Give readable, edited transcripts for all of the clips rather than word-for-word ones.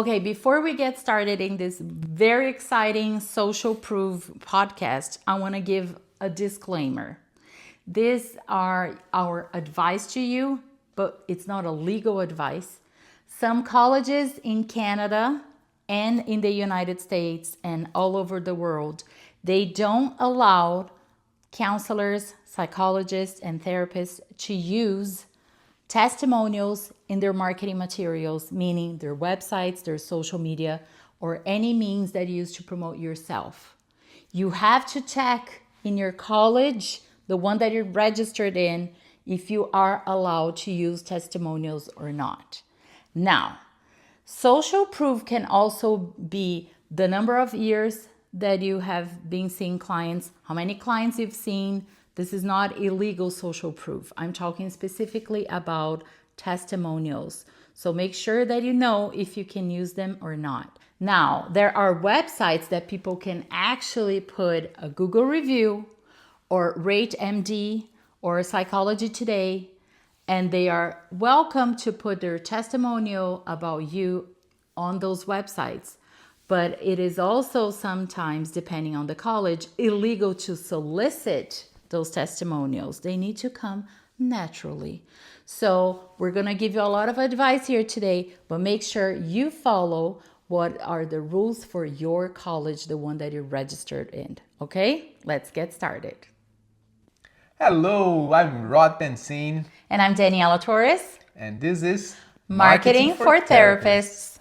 Okay, before we get started in this very exciting social proof podcast, I want to give a disclaimer. These are our advice to you, but it's not a legal advice. Some colleges in Canada and in the United States and all over the world, they don't allow counselors, psychologists, and therapists to use testimonials in their marketing materials, meaning their websites, their social media, or any means that you use to promote yourself. You have to check in your college, the one that you're registered in, if you are allowed to use testimonials or not. Now, social proof can also be the number of years that you have been seeing clients, how many clients you've seen. This is not illegal social proof. I'm talking specifically about testimonials. So make sure that you know if you can use them or not. Now, there are websites that people can actually put a Google review or Rate MD or Psychology Today, and they are welcome to put their testimonial about you on those websites. But it is also sometimes, depending on the college, illegal to solicit those testimonials. They need to come naturally. So we're going to give you a lot of advice here today, but make sure you follow what are the rules for your college, the one that you're registered in. Okay, let's get started. Hello, I'm Rod Pensin. And I'm Daniela Torres. And this is Marketing for Therapists.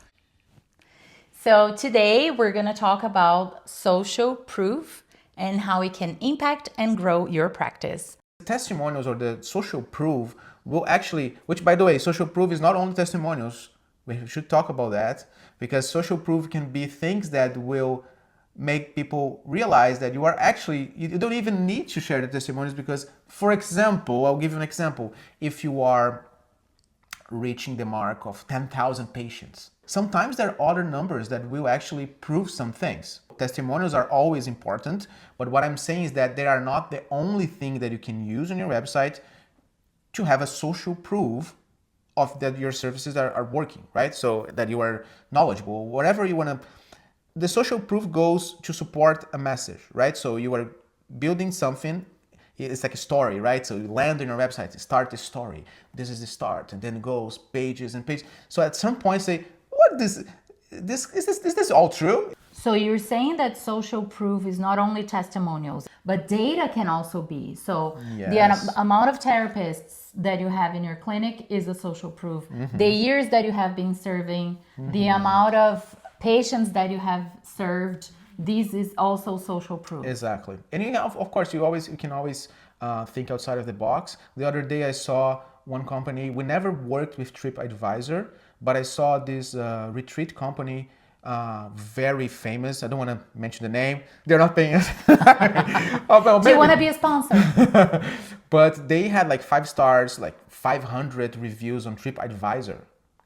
So today we're going to talk about social proof and how it can impact and grow your practice. Testimonials or the social proof will actually, which by the way, social proof is not only testimonials. We should talk about that because social proof can be things that will make people realize that you are actually, you don't even need to share the testimonials because, for example, I'll give you an example. If you are reaching the mark of 10,000 patients, sometimes there are other numbers that will actually prove some things. Testimonials are always important, but what I'm saying is that they are not the only thing that you can use on your website to have a social proof of that your services are working, right? So that you are knowledgeable, whatever you want to. The social proof goes to support a message, right? So you are building something. It's like a story, right? So you land on your website, start the story. This is the start, and then it goes pages and pages. So at some point, say, what is this all true? So you're saying that social proof is not only testimonials, but data can also be. So yes. The amount of therapists that you have in your clinic is a social proof. The years that you have been serving, the amount of patients that you have served, this is also social proof. Exactly. And you have, of course, you can always think outside of the box. The other day I saw one company, we never worked with TripAdvisor, but I saw this retreat company, very famous. I don't want to mention the name. They're not paying us. Do you want to be a sponsor? But they had like 5 stars, like 500 reviews on TripAdvisor.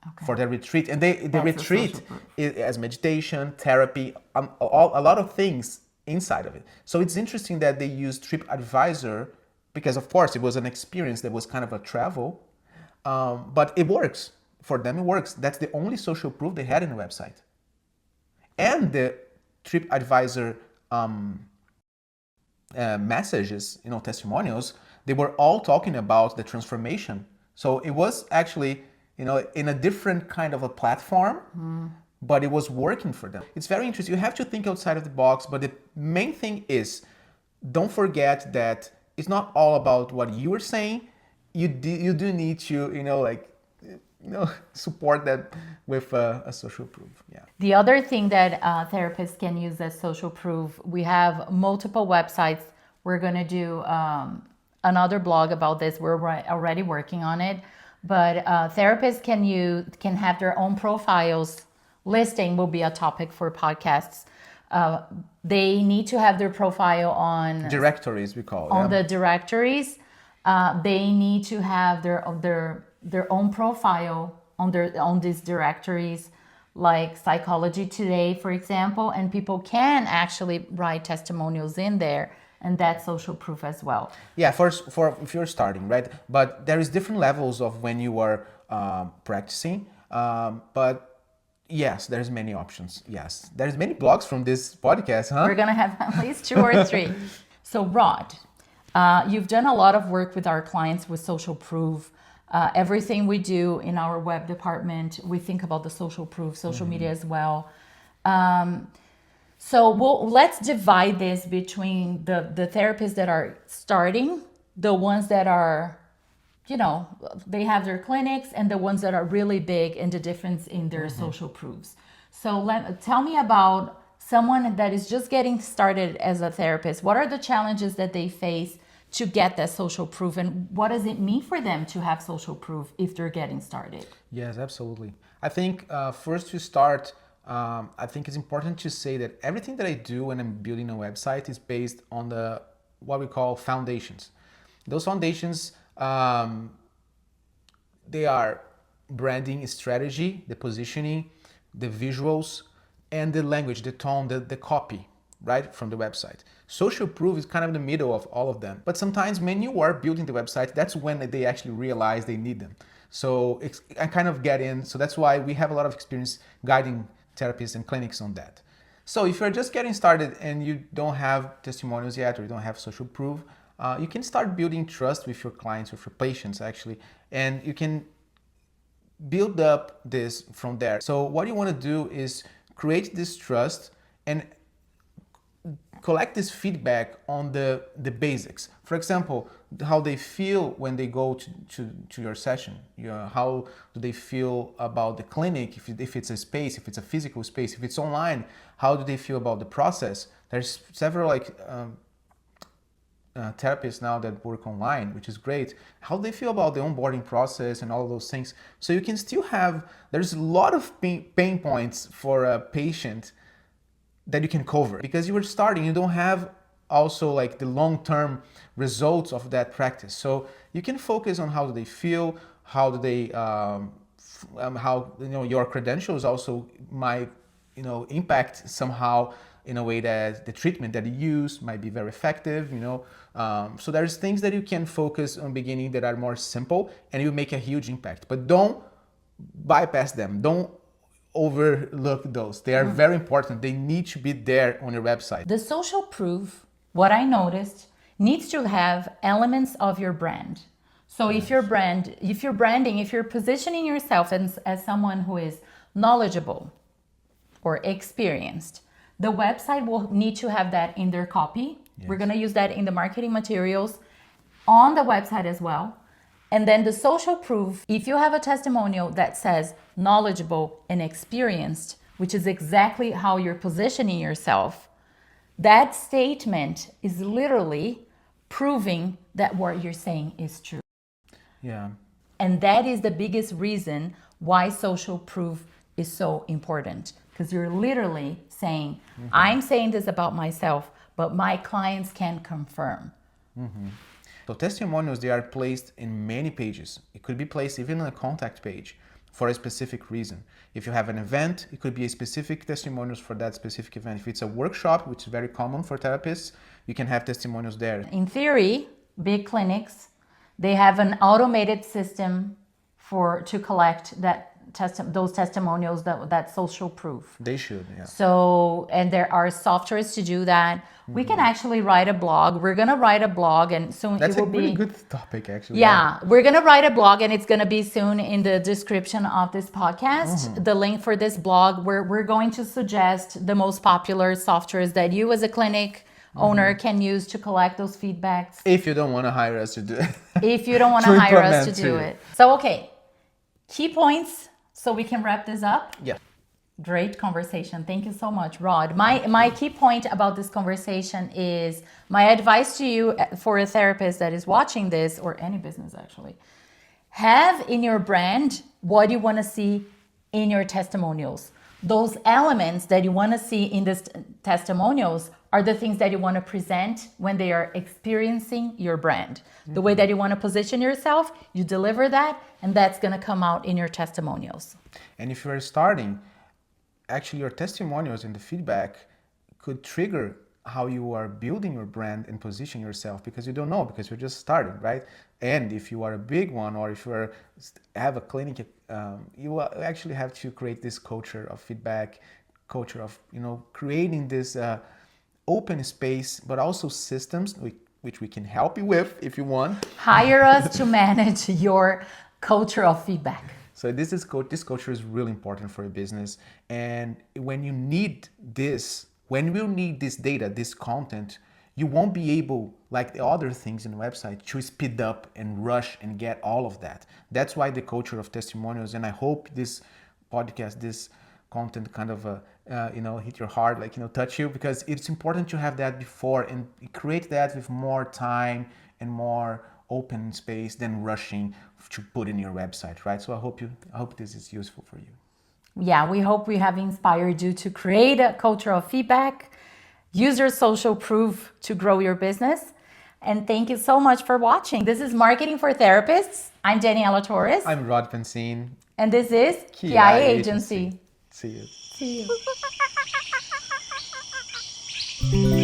Okay. For their retreat, and the retreat is as meditation, therapy, a lot of things inside of it. So it's interesting that they use TripAdvisor because, of course, it was an experience that was kind of a travel, but it works for them. It works. That's the only social proof they had in the website, and the TripAdvisor messages, testimonials. They were all talking about the transformation. So it was actually, in a different kind of a platform, but it was working for them. It's very interesting. You have to think outside of the box, but the main thing is, don't forget that it's not all about what you are saying. You do need to, support that with a social proof. Yeah. The other thing that therapists can use as social proof, we have multiple websites. We're going to do another blog about this. We're already working on it. But therapists can have their own profiles. Listing will be a topic for podcasts. They need to have their profile on directories, we call on the directories. They need to have their own profile on these directories, like Psychology Today, for example. And people can actually write testimonials in there. And that's social proof as well. Yeah, for if you're starting, right? But there is different levels of when you are practicing. But Yes, there's many options. Yes, there's many blogs from this podcast, huh? We're gonna have at least 2 or 3. So Rod, you've done a lot of work with our clients with social proof. Everything we do in our web department, we think about the social proof, social media as well. So let's divide this between the therapists that are starting, the ones that are, they have their clinics, and the ones that are really big, and the difference in their social proofs. So tell me about someone that is just getting started as a therapist. What are the challenges that they face to get that social proof, and what does it mean for them to have social proof if they're getting started? Yes, absolutely. I think first to start, I think it's important to say that everything that I do when I'm building a website is based on what we call foundations. Those foundations, they are branding strategy, the positioning, the visuals, and the language, the tone, the copy, right, from the website. Social proof is kind of the middle of all of them. But sometimes when you are building the website, that's when they actually realize they need them. So I kind of get in. So that's why we have a lot of experience guiding therapists and clinics on that. So if you're just getting started and you don't have testimonials yet, or you don't have social proof, you can start building trust with your clients, with your patients actually, and you can build up this from there. So what you want to do is create this trust and collect this feedback on the basics. For example, how they feel when they go to your session. How do they feel about the clinic, if it's a space, if it's a physical space, if it's online, how do they feel about the process? There's several therapists now that work online, which is great. How do they feel about the onboarding process and all of those things? So you can still there's a lot of pain points for a patient that you can cover, because you were starting, you don't have also like the long-term results of that practice. So you can focus on how do they feel, how do they, how your credentials also might impact somehow in a way that the treatment that you use might be very effective. So there's things that you can focus on beginning that are more simple, and you make a huge impact. But don't bypass them. Don't overlook those. They are very important. They need to be there on your website. The social proof, what I noticed, needs to have elements of your brand. So if you're branding, if you're positioning yourself as someone who is knowledgeable or experienced, the website will need to have that in their copy. Yes. We're going to use that in the marketing materials on the website as well. And then the social proof, if you have a testimonial that says knowledgeable and experienced, which is exactly how you're positioning yourself, that statement is literally proving that what you're saying is true. Yeah. And that is the biggest reason why social proof is so important. Because you're literally saying, I'm saying this about myself, but my clients can confirm. So testimonials, they are placed in many pages. It could be placed even on a contact page for a specific reason. If you have an event, it could be a specific testimonials for that specific event. If it's a workshop, which is very common for therapists, you can have testimonials there. In theory, big clinics, they have an automated system to collect those testimonials, that social proof. They should, yeah. So, and there are softwares to do that. We can actually write a blog. We're going to write a blog, and soon That's it will a really good topic, actually. Yeah, we're going to write a blog, and it's going to be soon in the description of this podcast. The link for this blog, where we're going to suggest the most popular softwares that you as a clinic owner can use to collect those feedbacks. If you don't want to hire us to do it. If you don't want to hire us to do it. So, okay, key points. So we can wrap this up? Yeah. Great conversation. Thank you so much, Rod. My key point about this conversation is my advice to you for a therapist that is watching this, or any business actually. Have in your brand what you want to see in your testimonials. Those elements that you want to see in these testimonials are the things that you want to present when they are experiencing your brand. The way that you want to position yourself, you deliver that, and that's going to come out in your testimonials. And if you're starting, actually your testimonials and the feedback could trigger how you are building your brand and position yourself, because you don't know, because you're just starting, right? And if you are a big one, or if you have a clinic you will actually have to create this culture of feedback, culture of creating this open space, but also systems which we can help you with if you want. Hire us to manage your culture of feedback. So this culture is really important for your business. And when you need this, when we'll need this data, this content, you won't be able, like the other things in the website, to speed up and rush and get all of that. That's why the culture of testimonials, and I hope this podcast, this content kind of hit your heart, touch you, because it's important to have that before and create that with more time and more open space than rushing to put in your website, right? So I hope this is useful for you. Yeah, we hope we have inspired you to create a culture of feedback, use your social proof to grow your business. And thank you so much for watching. This is Marketing for Therapists. I'm Daniela Torres. I'm Rod Pensine. And this is KIAI Agency. See you. See you.